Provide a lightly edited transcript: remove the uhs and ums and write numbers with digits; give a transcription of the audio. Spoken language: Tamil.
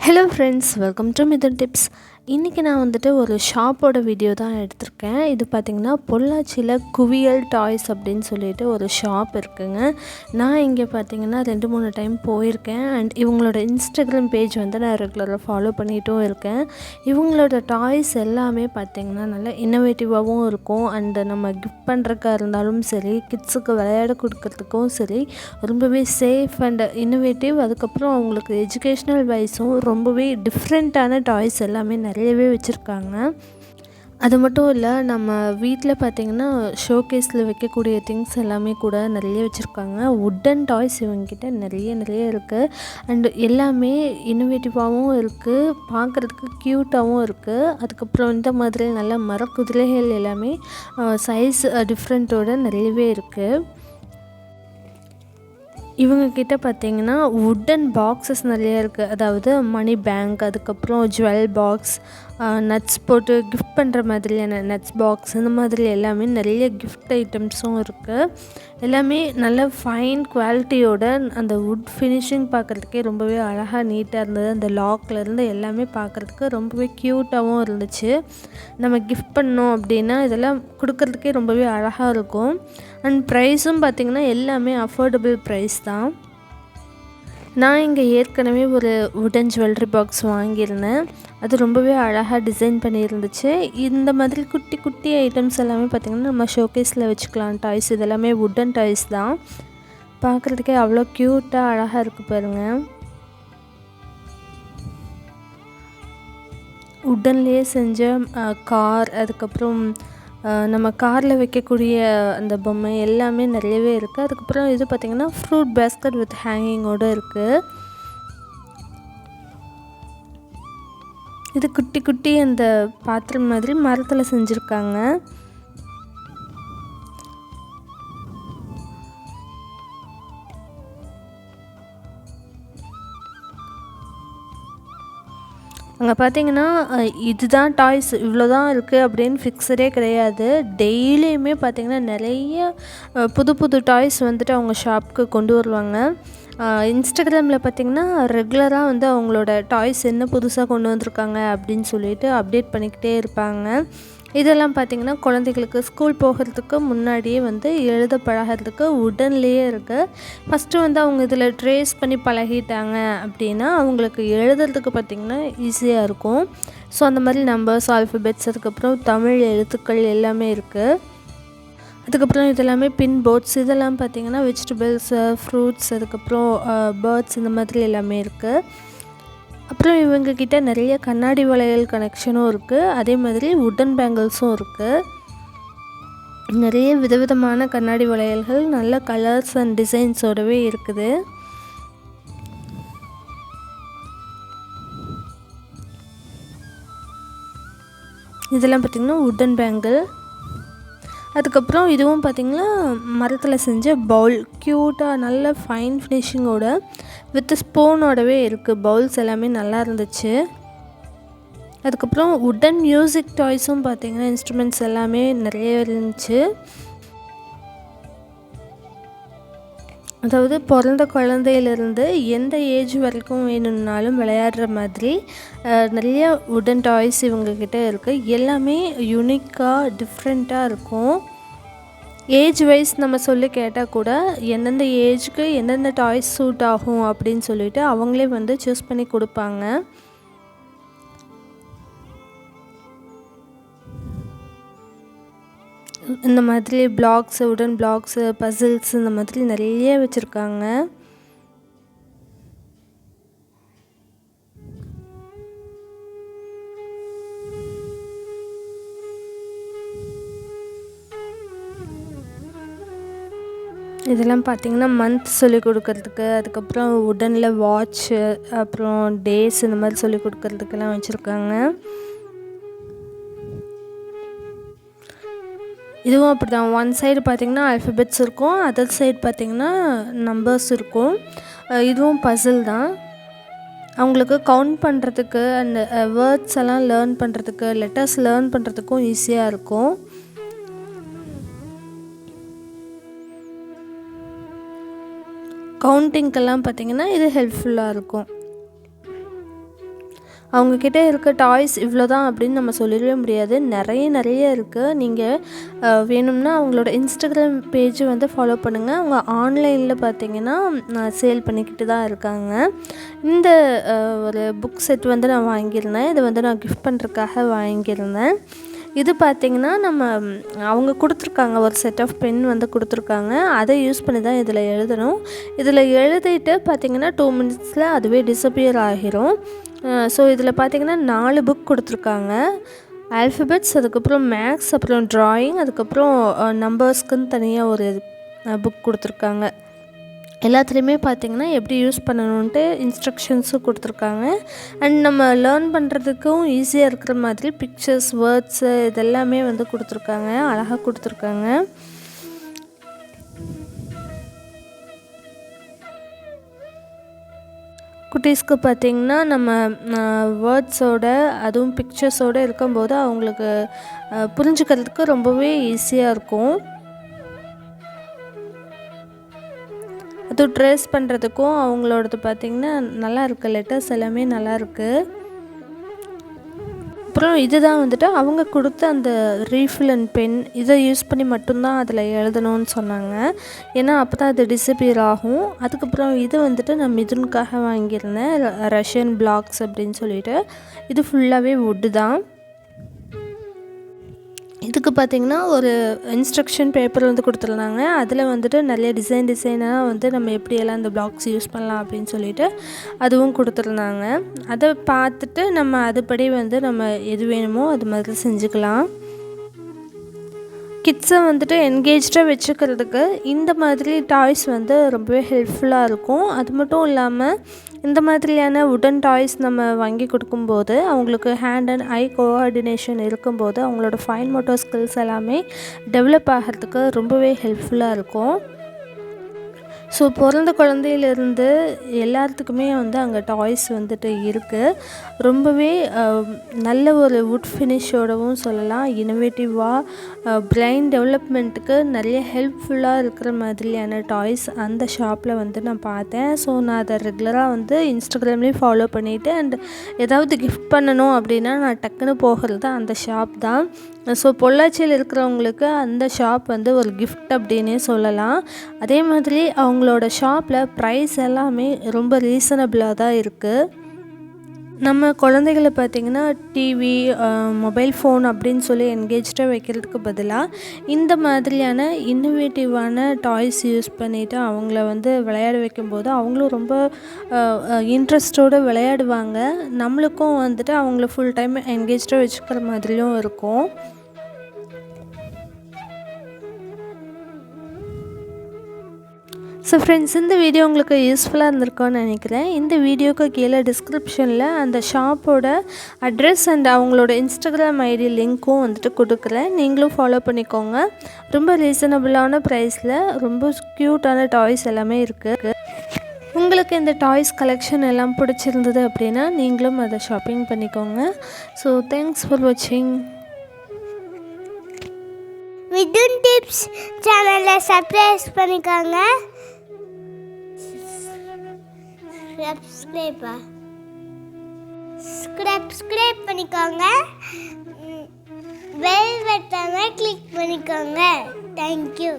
Hello friends, welcome to Mithuntips. இன்றைக்கி நான் வந்துட்டு ஒரு ஷாப்போட வீடியோ தான் எடுத்திருக்கேன். இது பார்த்திங்கன்னா பொள்ளாச்சியில் குவியல் டாய்ஸ் அப்படின்னு சொல்லிட்டு ஒரு ஷாப் இருக்குங்க. நான் இங்கே பார்த்திங்கன்னா 2-3 டைம் போயிருக்கேன். அண்ட் இவங்களோட இன்ஸ்டாகிராம் பேஜ் வந்து நான் ரெகுலராக ஃபாலோ பண்ணிகிட்டும் இருக்கேன். இவங்களோட டாய்ஸ் எல்லாமே பார்த்திங்கன்னா நல்லா இன்னோவேட்டிவாகவும் இருக்கும். அண்டு நம்ம கிஃப்ட் பண்ணுறக்கா இருந்தாலும் சரி, கிட்ஸுக்கு விளையாட கொடுக்கறதுக்கும் சரி, ரொம்பவே சேஃப் அண்ட் இன்னோவேட்டிவ். அதுக்கப்புறம் அவங்களுக்கு எஜுகேஷ்னல் வைஸும் ரொம்பவே டிஃப்ரெண்ட்டான டாய்ஸ் எல்லாமே நிறையவே வச்சுருக்காங்க. அது மட்டும் இல்லை, நம்ம வீட்டில் பார்த்திங்கன்னா ஷோகேஸில் வைக்கக்கூடிய திங்ஸ் எல்லாமே கூட நிறைய வச்சுருக்காங்க. வுட்டன் டாய்ஸ் இவங்ககிட்ட நிறைய இருக்குது. அண்டு எல்லாமே இன்னோவேட்டிவாகவும் இருக்குது, பார்க்குறதுக்கு க்யூட்டாகவும் இருக்குது. அதுக்கப்புறம் இந்த மாதிரி நல்ல மரக்குதிரைகள் எல்லாமே சைஸ் டிஃப்ரெண்ட்டோட நிறையவே இருக்குது. இவங்கக்கிட்ட பார்த்திங்கன்னா வுட்டன் பாக்ஸஸ் நிறைய இருக்குது. அதாவது மணி பேங்க், அதுக்கப்புறம் ஜுவல் பாக்ஸ், நட்ஸ் போட்டு கிஃப்ட் பண்ணுற மாதிரியான நட்ஸ் பாக்ஸ், இந்த மாதிரி எல்லாமே நிறைய கிஃப்ட் ஐட்டம்ஸும் இருக்குது. எல்லாமே நல்ல ஃபைன் குவாலிட்டியோட அந்த வுட் ஃபினிஷிங் பார்க்குறதுக்கே ரொம்பவே அழகாக நீட்டாக இருந்தது. அந்த லாக்லேருந்து எல்லாமே பார்க்குறதுக்கு ரொம்பவே க்யூட்டாகவும் இருந்துச்சு. நம்ம கிஃப்ட் பண்ணோம் அப்படின்னா இதெல்லாம் கொடுக்குறதுக்கே ரொம்பவே அழகாக இருக்கும். அண்ட் ப்ரைஸும் பார்த்திங்கன்னா எல்லாமே அஃபோர்டபுள் ப்ரைஸ் தான். நான் இங்கே ஏற்கனவே ஒரு வுடன் ஜுவல்லரி பாக்ஸ் வாங்கியிருந்தேன். அது ரொம்பவே அழகாக டிசைன் பண்ணியிருந்துச்சு. இந்த மாதிரி குட்டி குட்டி ஐட்டம்ஸ் எல்லாமே பார்த்திங்கன்னா நம்ம ஷோகேஸில் வச்சுக்கலாம். டாய்ஸ் இதெல்லாமே வுடன் டாய்ஸ் தான். பார்க்குறதுக்கே அவ்வளோ க்யூட்டாக அழகாக இருக்குது பாருங்கள். வுட்டன்லேயே செஞ்ச கார், அதுக்கப்புறம் நம்ம காரில் வைக்கக்கூடிய அந்த பொம்மை எல்லாமே நிறையவே இருக்குது. அதுக்கப்புறம் இது பார்த்திங்கன்னா ஃப்ரூட் பேஸ்கட் வித் ஹேங்கிங்கோடு இருக்குது. இது குட்டி குட்டி அந்த பாத்திரம் மாதிரி மரத்தில் செஞ்சுருக்காங்க. அங்கே பார்த்திங்கன்னா இதுதான் டாய்ஸ், இவ்வளோ தான் இருக்குது அப்படின்னு ஃபிக்ஸடே கிடையாது. டெய்லியுமே பார்த்திங்கன்னா நிறைய புது புது டாய்ஸ் வந்துட்டு அவங்க ஷாப்புக்கு கொண்டு வருவாங்க. இன்ஸ்டாகிராமில் பார்த்திங்கன்னா ரெகுலராக வந்து அவங்களோட டாய்ஸ் என்ன புதுசாக கொண்டு வந்திருக்காங்க அப்படின்னு சொல்லிட்டு அப்டேட் பண்ணிக்கிட்டே இருப்பாங்க. இதெல்லாம் பார்த்திங்கன்னா குழந்தைகளுக்கு ஸ்கூல் போகிறதுக்கு முன்னாடியே வந்து எழுத பழகிறதுக்கு வுடன்லேயே இருக்குது. ஃபஸ்ட்டு வந்து அவங்க இதில் ட்ரேஸ் பண்ணி பழகிட்டாங்க அப்படின்னா அவங்களுக்கு எழுதுறதுக்கு பார்த்திங்கன்னா ஈஸியாக இருக்கும். ஸோ அந்த மாதிரி நம்பர்ஸ், ஆல்ஃபபெட்ஸ், அதுக்கப்புறம் தமிழ் எழுத்துக்கள் எல்லாமே இருக்குது. அதுக்கப்புறம் இதெல்லாமே பின் போர்ட்ஸ், இதெல்லாம் பார்த்திங்கன்னா வெஜிடபிள்ஸு, ஃப்ரூட்ஸ், அதுக்கப்புறம் பேர்ட்ஸ், இந்த மாதிரி எல்லாமே இருக்குது. அப்புறம் இவங்கக்கிட்ட நிறைய கண்ணாடி வளையல் கனெக்ஷனும் இருக்குது. அதே மாதிரி வுடன் பேங்கிள்ஸும் இருக்குது. நிறைய விதவிதமான கண்ணாடி வளையல்கள் நல்ல கலர்ஸ் அண்ட் டிசைன்ஸோடவே இருக்குது. இதெல்லாம் பார்த்திங்கன்னா வுடன் பேங்கிள். அதுக்கப்புறம் இதுவும் பார்த்திங்கன்னா மரத்தில் செஞ்ச பவுல், க்யூட்டாக நல்ல ஃபைன் ஃபினிஷிங்கோட வித் ஸ்பூனோடவே இருக்குது. பவுல்ஸ் எல்லாமே நல்லா இருந்துச்சு. அதுக்கப்புறம் வுடன் மியூசிக் டாய்ஸும் பார்த்திங்கன்னா இன்ஸ்ட்ருமெண்ட்ஸ் எல்லாமே நிறைய இருந்துச்சு. அதாவது பிறந்த குழந்தையிலேருந்து எந்த ஏஜ் வரைக்கும் வேணும்னாலும் விளையாடுற மாதிரி நிறைய வுடன் டாய்ஸ் இவங்கக்கிட்ட இருக்குது. எல்லாமே யூனிக்காக டிஃப்ரெண்ட்டாக இருக்கும். ஏஜ் வைஸ் நம்ம சொல்லி கேட்டால் கூட எந்தெந்த ஏஜுக்கு எந்தெந்த டாய்ஸ் சூட் ஆகும் அப்படின்னு சொல்லிட்டு அவங்களே வந்து சூஸ் பண்ணி கொடுப்பாங்க. இந்த மாதிரி பிளாக்ஸு, வுடன் பிளாக்ஸு, பசில்ஸ், இந்த மாதிரி நிறைய வச்சுருக்காங்க. இதெல்லாம் பார்த்திங்கன்னா மந்த் சொல்லி கொடுக்கறதுக்கு, அதுக்கப்புறம் வுடனில் வாட்ச்சு, அப்புறம் டேஸ், இந்த மாதிரி சொல்லி கொடுக்கறதுக்கெல்லாம் வச்சுருக்காங்க. இதுவும் அப்படி தான். ஒன் சைடு பார்த்திங்கன்னா ஆல்ஃபபெட்ஸ் இருக்கும், அதர் சைடு பார்த்திங்கன்னா நம்பர்ஸ் இருக்கும். இதுவும் பசில் தான். அவங்களுக்கு கவுண்ட் பண்ணுறதுக்கு அந்த வேர்ட்ஸ் எல்லாம் லேர்ன் பண்ணுறதுக்கு, லெட்டர்ஸ் லேர்ன் பண்ணுறதுக்கும் ஈஸியாக இருக்கும். கவுண்டிங்க்கெல்லாம் பார்த்திங்கன்னா இது ஹெல்ப்ஃபுல்லாக இருக்கும். அவங்கக்கிட்ட இருக்க டாய்ஸ் இவ்வளோ தான் அப்படின்னு நம்ம சொல்லிடவே முடியாது. நிறைய இருக்குது. நீங்கள் வேணும்னா அவங்களோட இன்ஸ்டாகிராம் பேஜ் வந்து ஃபாலோ பண்ணுங்கள். அவங்க ஆன்லைனில் பார்த்தீங்கன்னா சேல் பண்ணிக்கிட்டு தான் இருக்காங்க. இந்த ஒரு புக் செட் வந்து நான் வாங்கியிருந்தேன். இதை வந்து நான் கிஃப்ட் பண்ணுறதுக்காக வாங்கியிருந்தேன். இது பார்த்திங்கன்னா அவங்க கொடுத்துருக்காங்க, ஒரு செட் ஆஃப் பென் வந்து கொடுத்துருக்காங்க. அதை யூஸ் பண்ணி தான் இதில் எழுதணும். இதில் எழுதிட்டு பார்த்திங்கன்னா 2 மினிட்ஸில் அதுவே டிஸப்பியர் ஆகிரும். ஸோ இதில் பார்த்திங்கன்னா 4 புக் கொடுத்துருக்காங்க. ஆல்ஃபபெட்ஸ், அதுக்கப்புறம் மேக்ஸ், அப்புறம் ட்ராயிங், அதுக்கப்புறம் நம்பர்ஸ்க்குன்னு தனியாக ஒரு புக் கொடுத்துருக்காங்க. எல்லாத்துலேயுமே பார்த்திங்கன்னா எப்படி யூஸ் பண்ணணுன்ட்டு இன்ஸ்ட்ரக்ஷன்ஸும் கொடுத்துருக்காங்க. அண்ட் நம்ம லேர்ன் பண்ணுறதுக்கும் ஈஸியாக இருக்கிற மாதிரி பிக்சர்ஸ், வேர்ட்ஸு இதெல்லாமே வந்து கொடுத்துருக்காங்க, அழகாக கொடுத்துருக்காங்க. குட்டீஸ்க்கு பார்த்திங்கன்னா நம்ம வேர்ட்ஸோட அதுவும் பிக்சர்ஸோடு இருக்கும்போது அவங்களுக்கு புரிஞ்சுக்கிறதுக்கு ரொம்பவே ஈஸியாக இருக்கும். அது ட்ரேஸ் பண்ணுறதுக்கும் அவங்களோடது பார்த்திங்கன்னா நல்லா இருக்குது. லெட்டர்ஸ் எல்லாமே நல்லாயிருக்கு. அப்புறம் இதுதான் வந்துட்டு அவங்க கொடுத்த அந்த ரீஃபில் அண்ட் பென், இதை யூஸ் பண்ணி மட்டும்தான் அதில் எழுதணும்னு சொன்னாங்க. ஏன்னா அப்போ தான் அது டிஸப்பியர் ஆகும். அதுக்கப்புறம் இது வந்துட்டு நான் மிதுனுக்காக வாங்கியிருந்தேன், ரஷ்யன் பிளாக்ஸ் அப்படின்னு சொல்லிட்டு. இது ஃபுல்லாகவே வுட்டு தான். இதுக்கு பார்த்திங்கன்னா ஒரு இன்ஸ்ட்ரக்ஷன் பேப்பர் வந்து கொடுத்துருந்தாங்க. அதில் வந்துட்டு நிறைய டிசைனாக வந்து நம்ம எப்படியெல்லாம் இந்த பிளாக்ஸ் யூஸ் பண்ணலாம் அப்படின்னு சொல்லிட்டு அதுவும் கொடுத்துருந்தாங்க. அதை பார்த்துட்டு நம்ம அதுபடி வந்து நம்ம எது வேணுமோ அது மாதிரி செஞ்சுக்கலாம். கிட்ஸை வந்துட்டு என்கேஜாக வச்சுக்கிறதுக்கு இந்த மாதிரி டாய்ஸ் வந்து ரொம்பவே ஹெல்ப்ஃபுல்லாக இருக்கும். அது மட்டும் இல்லாமல் இந்த மாதிரியான வுடன் டாய்ஸ் நம்ம வாங்கி கொடுக்கும்போது அவங்களுக்கு ஹேண்ட் அண்ட் ஐ கோஆர்டினேஷன் இருக்கும்போது அவங்களோட ஃபைன் மோட்டார் ஸ்கில்ஸ் எல்லாமே டெவலப் ஆகிறதுக்கு ரொம்பவே ஹெல்ப்ஃபுல்லாக இருக்கும். ஸோ பிறந்த குழந்தையிலேருந்து எல்லாத்துக்குமே வந்து அங்கே டாய்ஸ் வந்துட்டு இருக்குது. ரொம்பவே நல்ல ஒரு வுட் ஃபினிஷோடவும் சொல்லலாம். இனோவேட்டிவாக பிரெயின் டெவலப்மெண்ட்டுக்கு நிறைய ஹெல்ப்ஃபுல்லாக இருக்கிற மாதிரியான டாய்ஸ் அந்த ஷாப்பில் வந்து நான் பார்த்தேன். ஸோ நான் அதை ரெகுலராக வந்து இன்ஸ்டாகிராம்லேயும் ஃபாலோ பண்ணிவிட்டு அண்ட் ஏதாவது கிஃப்ட் பண்ணணும் அப்படின்னா நான் டக்குன்னு போகிறது அந்த ஷாப் தான். ஸோ பொள்ளாச்சியில் இருக்கிறவங்களுக்கு அந்த ஷாப் வந்து ஒரு கிஃப்ட் அப்படின்னே சொல்லலாம். அதே மாதிரி அவங்களோட ஷாப்பில் ப்ரைஸ் எல்லாமே ரொம்ப ரீசனபிளாக தான் இருக்குது. நம்ம குழந்தைகளை பார்த்திங்கன்னா டிவி, மொபைல் ஃபோன் அப்படின்னு சொல்லி என்கேஜாக வைக்கிறதுக்கு பதிலாக இந்த மாதிரியான இன்னோவேட்டிவான டாய்ஸ் யூஸ் பண்ணிவிட்டு அவங்கள வந்து விளையாட வைக்கும்போது அவங்களும் ரொம்ப இன்ட்ரெஸ்டோடு விளையாடுவாங்க. நம்மளுக்கும் வந்துட்டு அவங்கள ஃபுல் டைம் என்கேஜாக வச்சுக்கிற மாதிரியும் இருக்கும். ஸோ ஃப்ரெண்ட்ஸ், இந்த வீடியோ உங்களுக்கு யூஸ்ஃபுல்லாக இருந்திருக்கும்னு நினைக்கிறேன். இந்த வீடியோக்கு கீழே டிஸ்கிரிப்ஷனில் அந்த ஷாப்போட அட்ரஸ் அண்ட் அவங்களோட இன்ஸ்டாகிராம் ஐடி லிங்க்கும் வந்துட்டு கொடுக்குறேன். நீங்களும் ஃபாலோ பண்ணிக்கோங்க. ரொம்ப ரீசனபிளான ப்ரைஸில் ரொம்ப க்யூட்டான டாய்ஸ் எல்லாமே இருக்குது. உங்களுக்கு இந்த டாய்ஸ் கலெக்ஷன் எல்லாம் பிடிச்சிருந்தது அப்படின்னா நீங்களும் அதை ஷாப்பிங் பண்ணிக்கோங்க. ஸோ தேங்க்ஸ் ஃபார் வாட்சிங். Mithuntips சேனலை சப்ஸ்கிரைப் பண்ணிக்கோங்க. சப்ஸ்கிரைப் பண்ணிக்கோங்க. பெல் பட்டனை கிளிக் பண்ணிக்கோங்க. தேங்க்யூ.